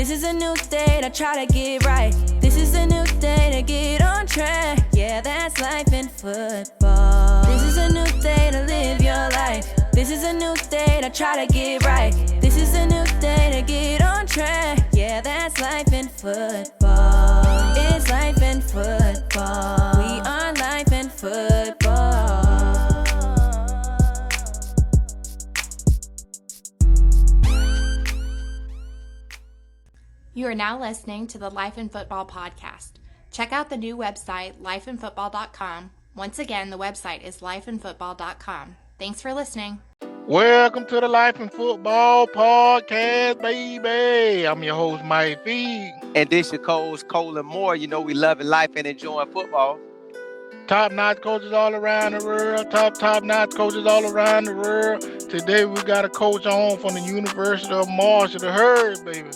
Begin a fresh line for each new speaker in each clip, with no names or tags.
This is a new day to try to get right. This is a new day to get on track. Yeah, that's life in football. This is a new day to live your life. This is a new day to try to get right. This is a new day to get on track. Yeah, that's life in football. It's life in football. We are life in football.
You are now listening to the Life in Football podcast. Check out the new website, lifeinfootball.com. Once again, the website is lifeinfootball.com. Thanks for listening.
Welcome to the Life in Football podcast, baby. I'm your host, Mike V.
And this your coach, Colin Moore. You know we loving life and enjoying football.
Top-notch coaches all around the world. Top-notch coaches all around the world. Today we got a coach on from the University of Marshall, the Herd, baby.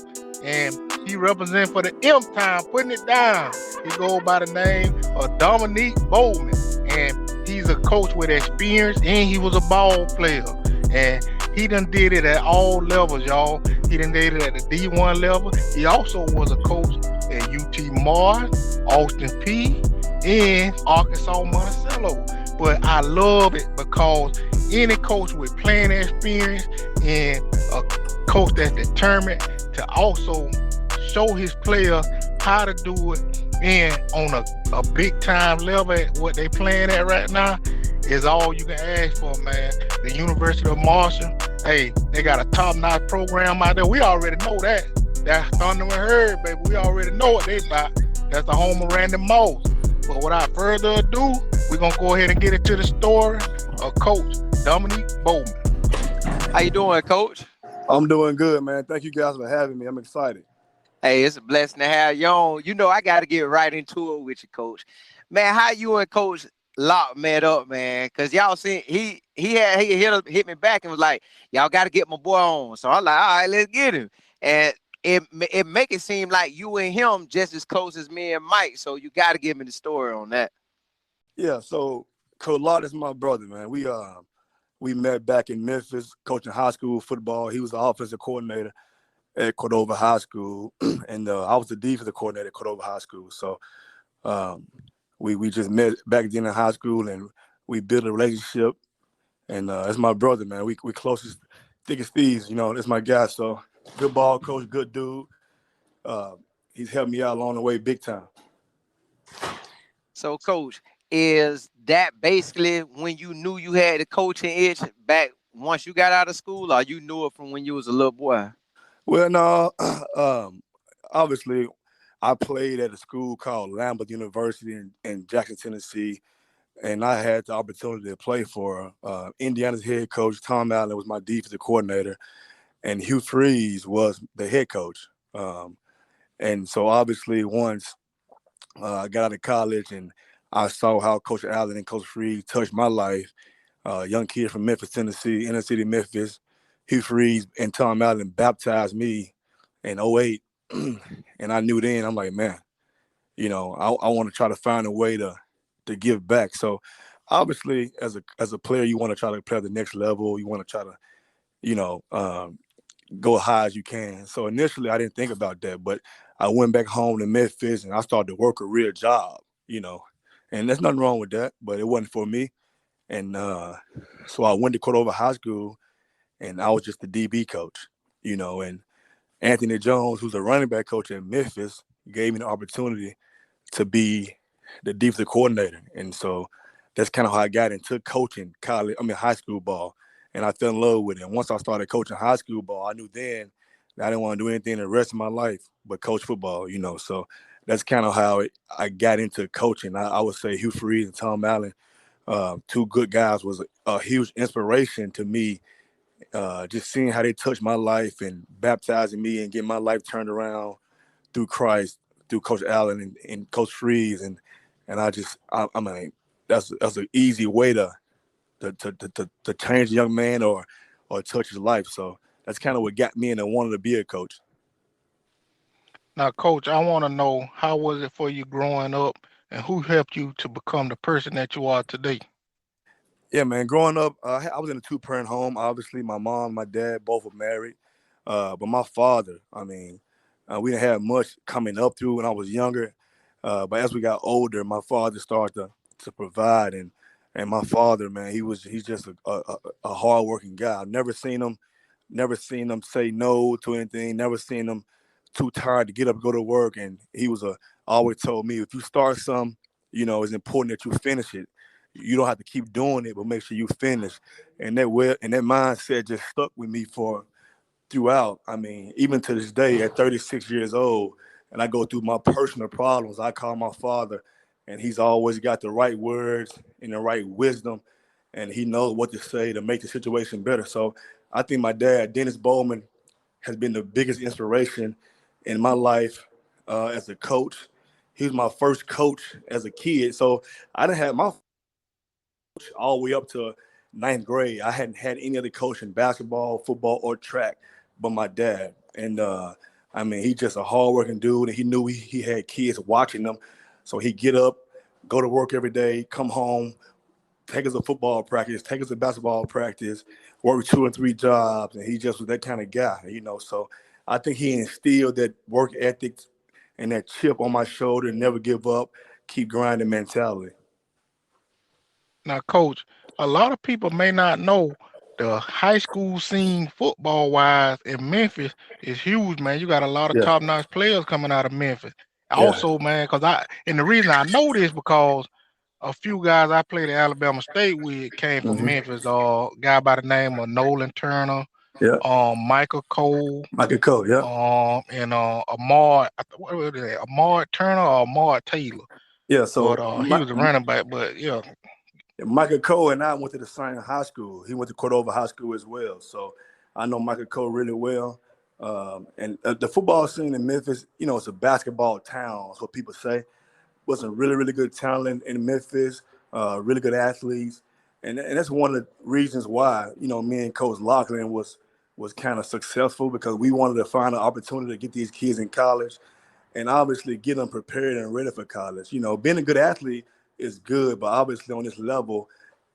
And he represents for the M time, putting it down. He goes by the name of Dominique Bowman. And he's a coach with experience, and he was a ball player. And he done did it at all levels, y'all. He done did it at the D1 level. He also was a coach at UT Mars, Austin Peay, and Arkansas Monticello. But I love it because any coach with playing experience and a coach that's determined to also show his players how to do it and on a big time level at what they playing at right now is all you can ask for, man. The University of Marshall, hey, they got a top-notch program out there. We already know that. That's Thunder and Herd, baby. We already know what they about. That's the home of Randy Moss. But without further ado, we're going to go ahead and get into the story of Coach Dominique Bowman.
How you doing, Coach?
I'm doing good, man. Thank you guys for having me. I'm excited.
Hey, it's a blessing to have you on. You know I got to get right into it with you, Coach. Man, how you and Coach Locke met up, man? Because y'all seen he hit me back and was like, y'all got to get my boy on. So I'm like, all right, let's get him. And it make it seem like you and him just as close as me and Mike. So you got to give me the story on that.
Yeah, so Coach Locke is my brother, man. We met back in Memphis, coaching high school football. He was the offensive coordinator at Cordova High School, and I was the defensive coordinator at Cordova High School. So we just met back then in high school, and we built a relationship. And that's my brother, man. We closest, thick as thieves. You know, that's my guy. So good ball coach, good dude. He's helped me out along the way big time.
So, Coach, is that basically when you knew you had the coaching itch back once you got out of school, or you knew it from when you was a little boy?
Well, no, obviously, I played at a school called Lambuth University in Jackson, Tennessee, and I had the opportunity to play for Indiana's head coach. Tom Allen was my defensive coordinator, and Hugh Freeze was the head coach. And so, obviously, once I got out of college and I saw how Coach Allen and Coach Freeze touched my life, young kid from Memphis, Tennessee, inner city Memphis, Hugh Freeze and Tom Allen baptized me in 2008. And I knew then, I'm like, man, you know, I want to try to find a way to give back. So obviously, as a player, you want to try to play at the next level. You want to try to, you know, go as high as you can. So initially, I didn't think about that. But I went back home to Memphis, and I started to work a real job, you know. And there's nothing wrong with that, but it wasn't for me. And so I went to Cordova High School, and I was just the DB coach, you know, and Anthony Jones, who's a running back coach at Memphis, gave me the opportunity to be the defensive coordinator. And so that's kind of how I got into coaching high school ball. And I fell in love with it. And once I started coaching high school ball, I knew then that I didn't want to do anything the rest of my life but coach football, you know. So that's kind of how I got into coaching. I would say Hugh Freeze and Tom Allen, two good guys, was a huge inspiration to me. Just seeing how they touched my life and baptizing me and getting my life turned around through Christ, through Coach Allen and Coach Freeze, and I mean that's an easy way to change a young man or touch his life. So that's kind of what got me into wanting to be a coach.
Now, Coach, I want to know, how was it for you growing up, and who helped you to become the person that you are today?
Yeah, man. Growing up, I was in a two-parent home. Obviously, my mom and my dad both were married. But my father, I mean, We didn't have much coming up through when I was younger. But as we got older, my father started to provide, and my father, man, he's just a hardworking guy. I've never seen him say no to anything. Never seen him too tired to get up, go to work. And he always told me, if you start something, it's important that you finish it. You don't have to keep doing it, but make sure you finish. And that mindset just stuck with me for throughout. I mean, even to this day, at 36 years old, and I go through my personal problems, I call my father, and he's always got the right words and the right wisdom, and he knows what to say to make the situation better. So I think my dad, Dennis Bowman, has been the biggest inspiration in my life as a coach. He was my first coach as a kid. So I didn't have my coach all the way up to ninth grade. I hadn't had any other coach in basketball, football, or track but my dad. And I mean, he's just a hardworking dude, and he knew he had kids watching him. So he'd get up, go to work every day, come home, take us to football practice, take us to basketball practice, work 2 and 3 jobs, and he just was that kind of guy, So I think he instilled that work ethic and that chip on my shoulder, never give up, keep grinding mentality.
Now, Coach, a lot of people may not know the high school scene football wise in Memphis is huge, man. You got a lot of
Yeah,
top-notch players coming out of Memphis.
yeah.
Also, man, and the reason I know this because a few guys I played at Alabama State with came from
Mm-hmm.
Memphis. A guy by the name of Nolan Turner,
Yeah.
Michael Cole,
Michael Cole, yeah.
and Amar. What was it? Amar Turner or Amar Taylor?
Yeah,
But
so
he was a running back. But yeah,
Michael Cole and I went to the same high school. He went to Cordova High School as well. So I know Michael Cole really well. And the football scene in Memphis, it's a basketball town, that's what people say. Was some really, really good talent in Memphis, really good athletes. And that's one of the reasons why, me and Coach Lachlan was kind of successful, because we wanted to find an opportunity to get these kids in college and obviously get them prepared and ready for college. Being a good athlete is good, but obviously on this level,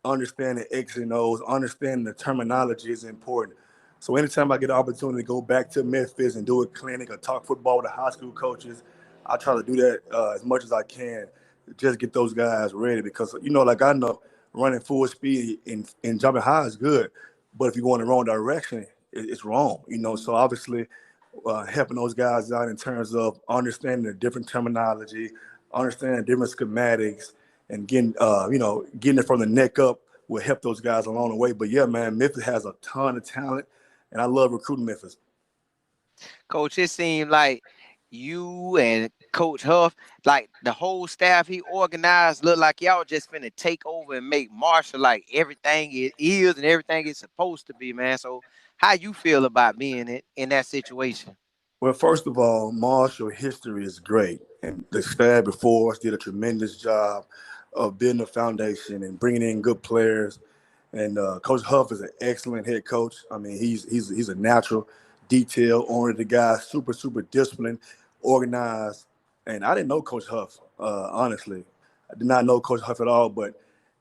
understanding X and O's, understanding the terminology is important. So anytime I get an opportunity to go back to Memphis and do a clinic or talk football with the high school coaches, I try to do that as much as I can, just get those guys ready. Because, like I know running full speed and jumping high is good, but if you go in the wrong direction, it's wrong. So obviously helping those guys out in terms of understanding the different terminology, understanding different schematics, and getting it from the neck up will help those guys along the way. But yeah, man, Memphis has a ton of talent, and I love recruiting Memphis.
Coach, it seemed like you and Coach Huff, like the whole staff he organized, looked like y'all just finna take over and make Marshall like everything it is and everything it's supposed to be, man. So how you feel about being in that situation?
Well, first of all, Marshall history is great, and the staff before us did a tremendous job of building a foundation and bringing in good players. And Coach Huff is an excellent head coach. I mean, he's a natural, detail-oriented guy, super, super disciplined, organized. And I didn't know Coach Huff, honestly. I did not know Coach Huff at all, but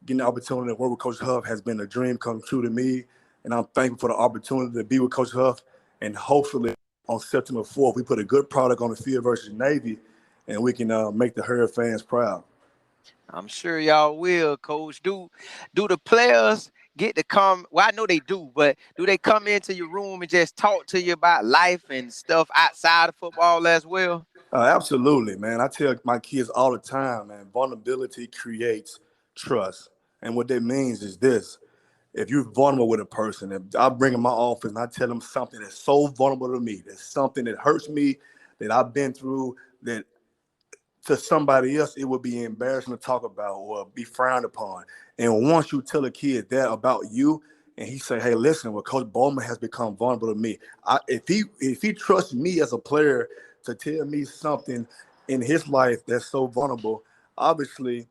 getting the opportunity to work with Coach Huff has been a dream come true to me. And I'm thankful for the opportunity to be with Coach Huff. And hopefully on September 4th, we put a good product on the field versus Navy, and we can make the Herd fans proud.
I'm sure y'all will, Coach. Do the players get to come? Well, I know they do, but do they come into your room and just talk to you about life and stuff outside of football as well?
Absolutely, man. I tell my kids all the time, man, vulnerability creates trust. And what that means is this. If you're vulnerable with a person, if I bring in my office and I tell them something that's so vulnerable to me, that's something that hurts me, that I've been through, that to somebody else it would be embarrassing to talk about or be frowned upon. And once you tell a kid that about you, and he say, "Hey, listen, well, Coach Bowman has become vulnerable to me. If he trusts me as a player to tell me something in his life that's so vulnerable, obviously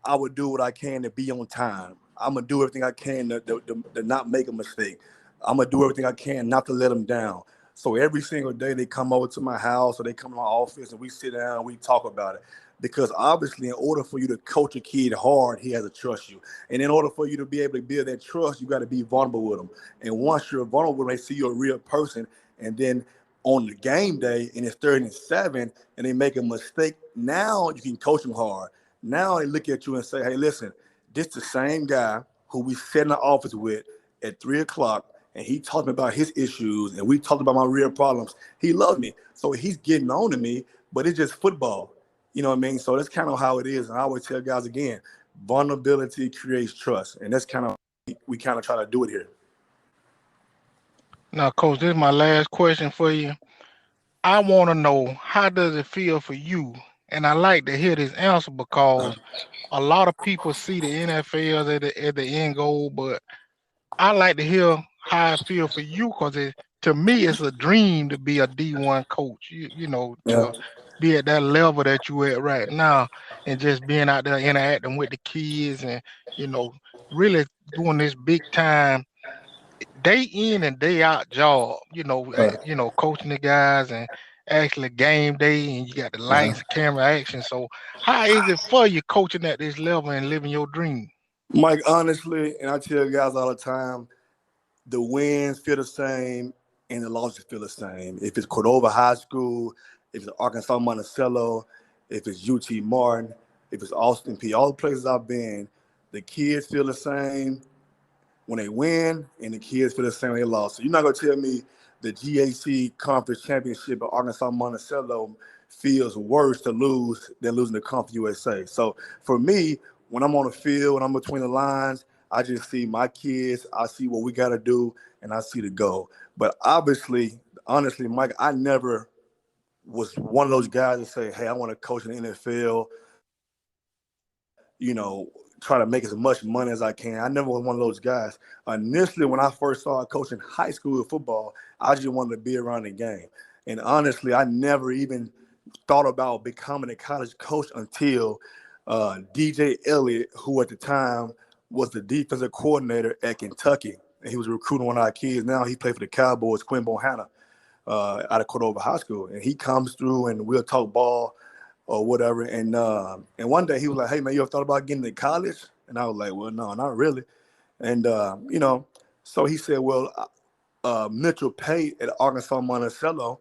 I would do what I can to be on time. I'm gonna do everything I can to not make a mistake. I'm gonna do everything I can not to let them down." So every single day they come over to my house or they come to my office and we sit down and we talk about it. Because obviously, in order for you to coach a kid hard, he has to trust you. And in order for you to be able to build that trust, you got to be vulnerable with them. And once you're vulnerable, they see you're a real person. And then on the game day and it's 3rd and 7 and they make a mistake, now you can coach them hard. Now they look at you and say, hey, listen, this the same guy who we sat in the office with at 3 o'clock, and he talked about his issues, and we talked about my real problems. He loves me. So he's getting on to me, but it's just football. You know what I mean? So that's kind of how it is. And I always tell guys again, vulnerability creates trust. And that's kind of, we kind of try to do it here.
Now, Coach, this is my last question for you. I want to know, how does it feel for you? And I like to hear this answer because a lot of people see the NFL at the end goal, but I like to hear how it feels for you because to me, it's a dream to be a D1 coach, to be at that level that you at right now and just being out there interacting with the kids and, really doing this big time day in and day out job, coaching the guys and actually game day and you got the lights, camera action. So how is it for you coaching at this level and living your dream?
Mike, honestly, and I tell guys all the time, the wins feel the same and the losses feel the same. If it's Cordova High School, if it's Arkansas Monticello, if it's UT Martin, if it's Austin Peay, all the places I've been, the kids feel the same when they win and the kids feel the same when they lost. So you're not going to tell me the GAC Conference Championship at Arkansas Monticello feels worse to lose than losing the Conference USA. So for me, when I'm on the field, when I'm between the lines, I just see my kids, I see what we got to do, and I see the goal. But honestly, Mike, I never was one of those guys that say, hey, I want to coach in the NFL, try to make as much money as I can. I never was one of those guys. Initially, when I first started coaching high school football, I just wanted to be around the game. And honestly, I never even thought about becoming a college coach until DJ Elliott, who at the time was the defensive coordinator at Kentucky. And he was recruiting one of our kids. Now he played for the Cowboys, Quinn Bohanna, out of Cordova High School. And he comes through and we'll talk ball or whatever. And one day he was like, hey, man, you ever thought about getting to college? And I was like, well, no, not really. And, so he said, well, Mitchell Pate at Arkansas Monticello,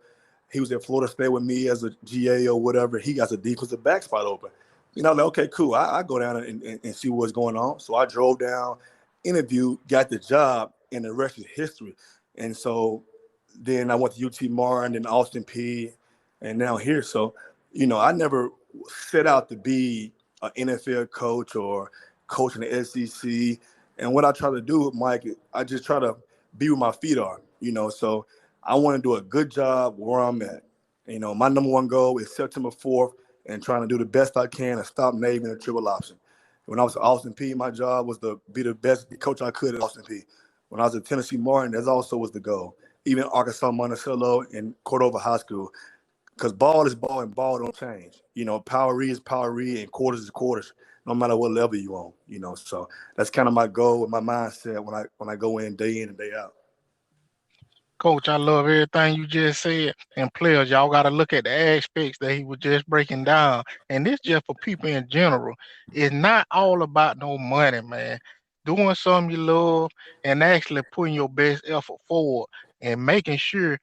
he was at Florida State with me as a GA or whatever. He got a defensive back spot open. Like, okay, cool. I go down and see what's going on. So I drove down, interviewed, got the job, and the rest is history. And so then I went to UT Martin and Austin Peay and now here. So, I never set out to be an NFL coach or coach in the SEC. And what I try to do, Mike, I just try to be where my feet are, So I want to do a good job where I'm at. My number one goal is September 4th and trying to do the best I can and stop Navy in the triple option. When I was at Austin Peay, my job was to be the best coach I could at Austin Peay. When I was at Tennessee Martin, that also was the goal. Even Arkansas Monticello and Cordova High School. Because ball is ball and ball don't change. Power is power and quarters is quarters, no matter what level you on. So that's kind of my goal and my mindset when I go in and day out.
Coach, I love everything you just said. And players, y'all got to look at the aspects that he was just breaking down. And this just for people in general. It's not all about no money, man. Doing something you love and actually putting your best effort forward and making sure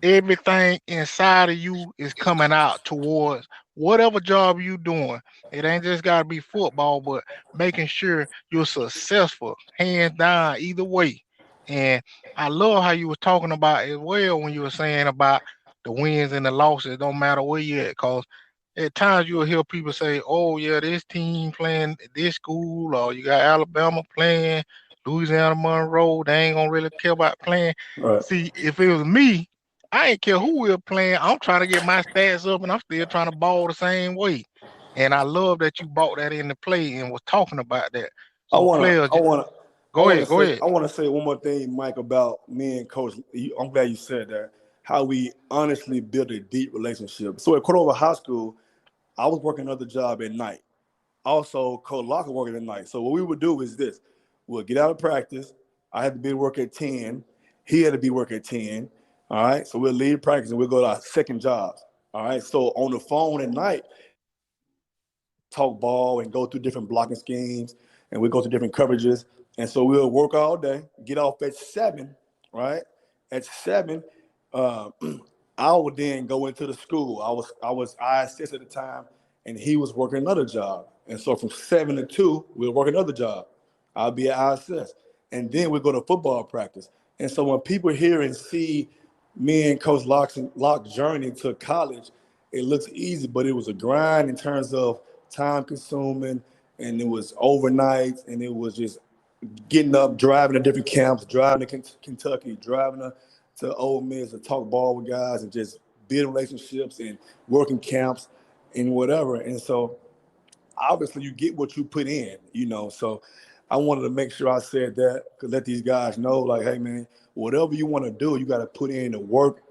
everything inside of you is coming out towards whatever job you doing. It ain't just got to be football, but making sure you're successful, hands down, either way. And I love how you were talking about as well when you were saying about the wins and the losses. Don't matter where you at, because at times you'll hear people say, oh, yeah, this team playing this school, or you got Alabama playing, Louisiana Monroe, they ain't going to really care about playing.
Right.
See, if it was me, I ain't care who we're playing. I'm trying to get my stats up, and I'm still trying to ball the same way. And I love that you brought that into play and was talking about that. So go ahead.
I want to say one more thing, Mike, about me and Coach. I'm glad you said that. How we honestly built a deep relationship. So at Cordova High School, I was working another job at night. Also, Coach Locker working at night. So what we would do is this: we'll get out of practice. I had to be at work at 10. He had to be work at 10. All right, so we'll leave practice and we'll go to our second jobs. All right, so on the phone at night, talk ball and go through different blocking schemes, and we go through different coverages. And so we'll work all day, get off at 7, right? At 7, I would then go into the school. I was ISS at the time, and he was working another job. And so from 7 to 2, we would work another job. I'll be at ISS. And then we go to football practice. And so when people hear and see me and Coach Locke's journey to college, it looks easy, but it was a grind in terms of time consuming, and it was overnight, and it was just getting up, driving to different camps, driving to Kentucky, driving to Ole Miss to talk ball with guys and just build relationships and working camps and whatever. And so obviously you get what you put in, so I wanted to make sure I said that to let these guys know, like, hey man, whatever you want to do, you got to put in the work.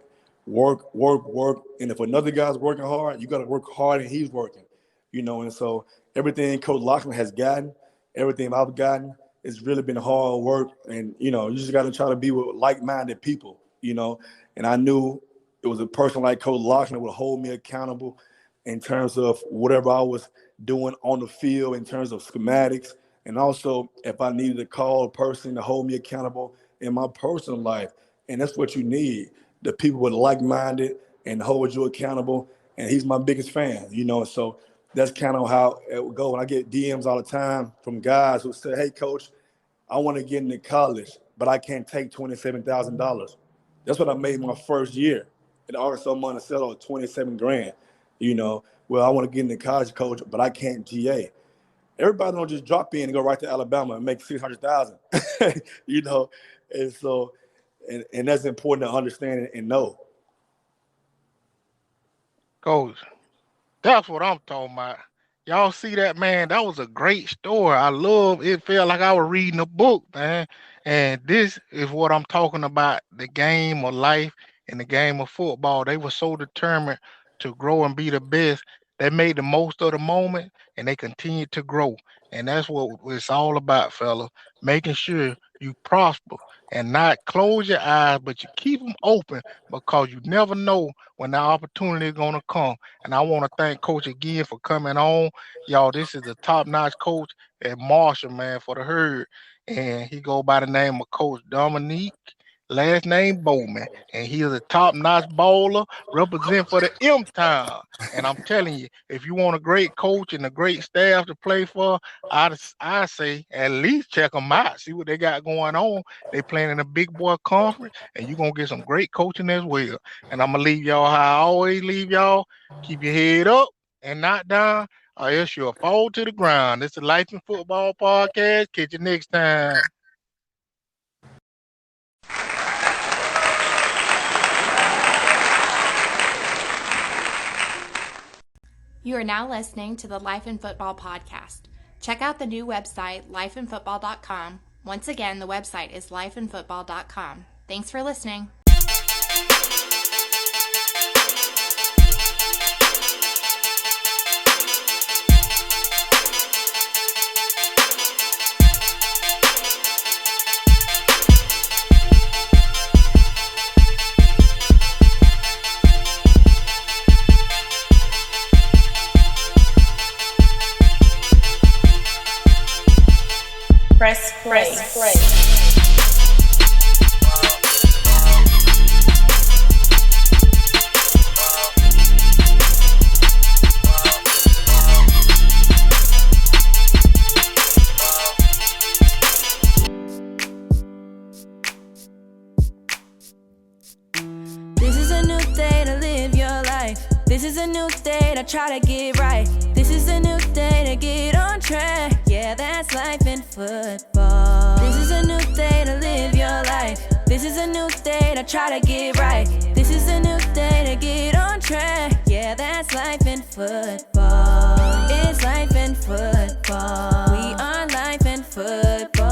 And if another guy's working hard, you got to work hard and he's working, and so everything Coach Lockman has gotten, everything I've gotten, it's really been hard work. And, you just got to try to be with like-minded people, and I knew it was a person like Coach Lockman would hold me accountable in terms of whatever I was doing on the field in terms of schematics. And also if I needed to call a person to hold me accountable in my personal life. And that's what you need, the people with like-minded and hold you accountable. And he's my biggest fan, so that's kind of how it would go. And I get DMs all the time from guys who say, hey, coach, I want to get into college, but I can't take $27,000. That's what I made my first year at Arkansas Monticello, $27,000. Well, I want to get into college, coach, but I can't GA. Everybody don't just drop in and go right to Alabama and make $600,000, and so, and that's important to understand and know.
Coach, that's what I'm talking about. Y'all see that, man? That was a great story. I love it. Felt like I was reading a book, man. And this is what I'm talking about, the game of life and the game of football. They were so determined to grow and be the best. They made the most of the moment, and they continued to grow. And that's what it's all about, fella. Making sure you prosper and not close your eyes, but you keep them open, because you never know when the opportunity is going to come. And I want to thank Coach again for coming on. Y'all, this is a top-notch coach at Marshall, man, for the herd. And he go by the name of Coach Dominique, last name Bowman. And he is a top-notch bowler, represent for the M-Town. And I'm telling you, if you want a great coach and a great staff to play for, I say at least check them out. See what they got going on. They playing in a big boy conference, and you're going to get some great coaching as well. And I'm going to leave y'all how I always leave y'all. Keep your head up and not down, or else you'll fall to the ground. It's the Life in Football podcast. Catch you next time.
You are now listening to the Life in Football podcast. Check out the new website, lifeinfootball.com. Once again, the website is lifeinfootball.com. Thanks for listening.
Press play. This is a new day to live your life. This is a new day to try to get right. This is a new day to get on track. Yeah, that's life in football. This is a new day to live your life. This is a new day to try to get right. This is a new day to get on track. Yeah, that's life in football. It's life in football. We are life in football.